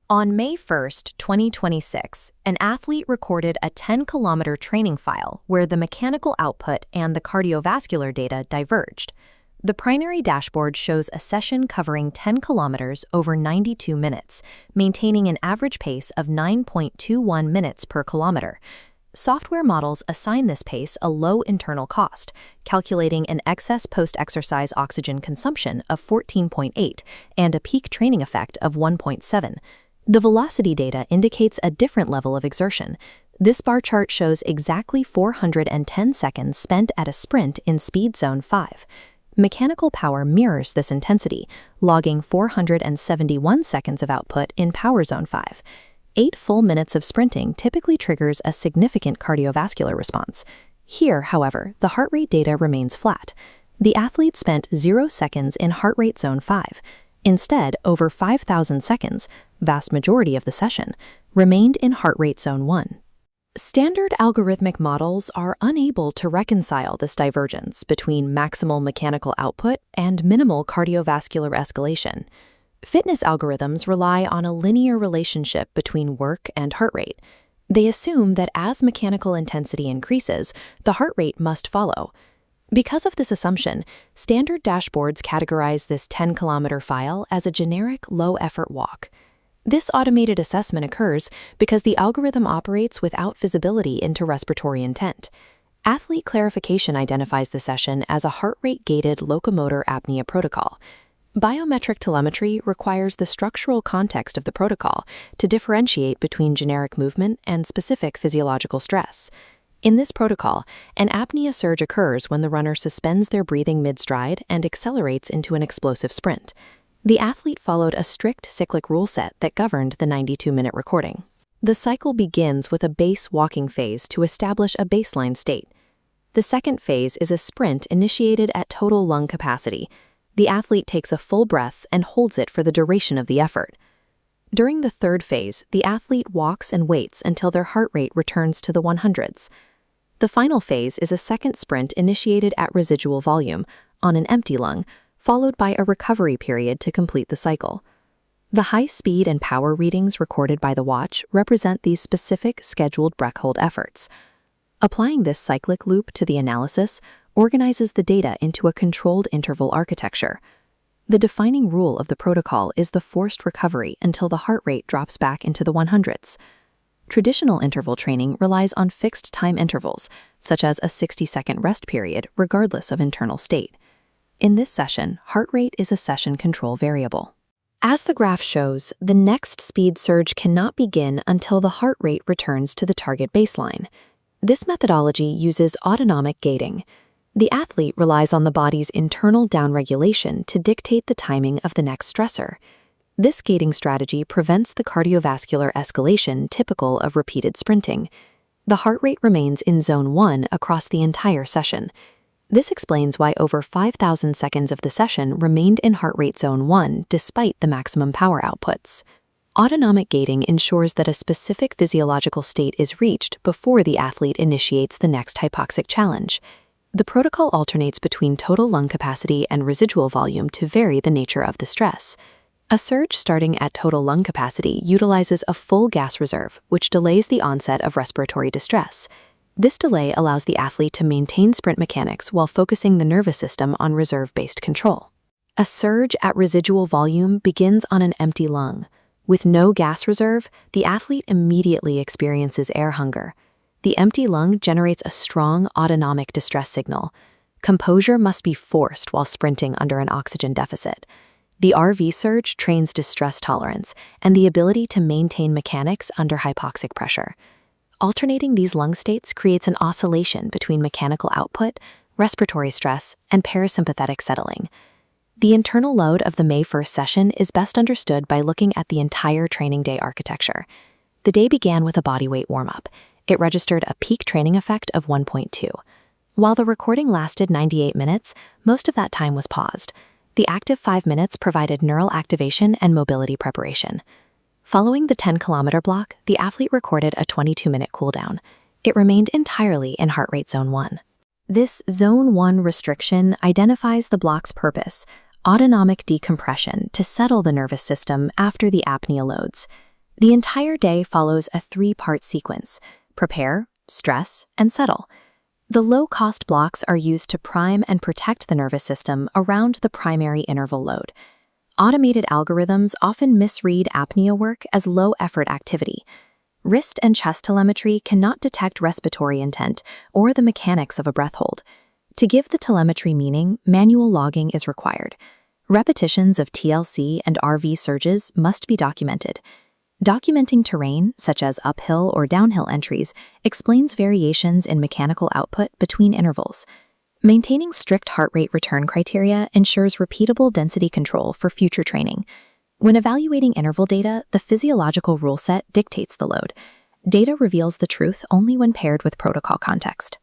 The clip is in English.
On May 1, 2026, an athlete recorded a 10-kilometer training file where the mechanical output and the cardiovascular data diverged. The primary dashboard shows a session covering 10 kilometers over 92 minutes, maintaining an average pace of 9.21 minutes per kilometer. Software models assign this pace a low internal cost, calculating an excess post-exercise oxygen consumption of 14.8 and a peak training effect of 1.7. The velocity data indicates a different level of exertion. This bar chart shows exactly 410 seconds spent at a sprint in speed zone 5. Mechanical power mirrors this intensity, logging 471 seconds of output in power zone 5. 8 full minutes of sprinting typically triggers a significant cardiovascular response. Here, however, the heart rate data remains flat. The athlete spent 0 seconds in heart rate zone 5. Instead, over 5,000 seconds, vast majority of the session, remained in heart rate zone 1. Standard algorithmic models are unable to reconcile this divergence between maximal mechanical output and minimal cardiovascular escalation. Fitness algorithms rely on a linear relationship between work and heart rate. They assume that as mechanical intensity increases, the heart rate must follow. Because of this assumption, standard dashboards categorize this 10-kilometer file as a generic low-effort walk. This automated assessment occurs because the algorithm operates without visibility into respiratory intent. Athlete clarification identifies the session as a heart rate-gated locomotor apnea protocol. Biometric telemetry requires the structural context of the protocol to differentiate between generic movement and specific physiological stress. In this protocol, an apnea surge occurs when the runner suspends their breathing mid-stride and accelerates into an explosive sprint. The athlete followed a strict cyclic rule set that governed the 92-minute recording. The cycle begins with a base walking phase to establish a baseline state. The second phase is a sprint initiated at total lung capacity. The athlete takes a full breath and holds it for the duration of the effort. During the third phase, the athlete walks and waits until their heart rate returns to the 100s. The final phase is a second sprint initiated at residual volume, on an empty lung, followed by a recovery period to complete the cycle. The high speed and power readings recorded by the watch represent these specific scheduled breath-hold efforts. Applying this cyclic loop to the analysis organizes the data into a controlled interval architecture. The defining rule of the protocol is the forced recovery until the heart rate drops back into the 100s. Traditional interval training relies on fixed time intervals, such as a 60-second rest period regardless of internal state. In this session, heart rate is a session control variable. As the graph shows, the next speed surge cannot begin until the heart rate returns to the target baseline. This methodology uses autonomic gating. The athlete relies on the body's internal downregulation to dictate the timing of the next stressor. This gating strategy prevents the cardiovascular escalation typical of repeated sprinting. The heart rate remains in zone 1 across the entire session. This explains why over 5,000 seconds of the session remained in heart rate zone 1 despite the maximum power outputs. Autonomic gating ensures that a specific physiological state is reached before the athlete initiates the next hypoxic challenge. The protocol alternates between total lung capacity and residual volume to vary the nature of the stress. A surge starting at total lung capacity utilizes a full gas reserve, which delays the onset of respiratory distress. This delay allows the athlete to maintain sprint mechanics while focusing the nervous system on reserve-based control. A surge at residual volume begins on an empty lung. With no gas reserve, the athlete immediately experiences air hunger. The empty lung generates a strong autonomic distress signal. Composure must be forced while sprinting under an oxygen deficit. The RV surge trains distress tolerance and the ability to maintain mechanics under hypoxic pressure. Alternating these lung states creates an oscillation between mechanical output, respiratory stress, and parasympathetic settling. The internal load of the May 1st session is best understood by looking at the entire training day architecture. The day began with a bodyweight warm-up. It registered a peak training effect of 1.2. While the recording lasted 98 minutes, most of that time was paused. The active 5 minutes provided neural activation and mobility preparation. Following the 10-kilometer block, the athlete recorded a 22-minute cooldown. It remained entirely in heart rate zone 1. This zone 1 restriction identifies the block's purpose, autonomic decompression to settle the nervous system after the apnea loads. The entire day follows a three-part sequence: prepare, stress, and settle. The low-cost blocks are used to prime and protect the nervous system around the primary interval load. Automated algorithms often misread apnea work as low-effort activity. Wrist and chest telemetry cannot detect respiratory intent or the mechanics of a breath hold. To give the telemetry meaning, manual logging is required. Repetitions of TLC and RV surges must be documented. Documenting terrain, such as uphill or downhill entries, explains variations in mechanical output between intervals. Maintaining strict heart rate return criteria ensures repeatable density control for future training. When evaluating interval data, the physiological rule set dictates the load. Data reveals the truth only when paired with protocol context.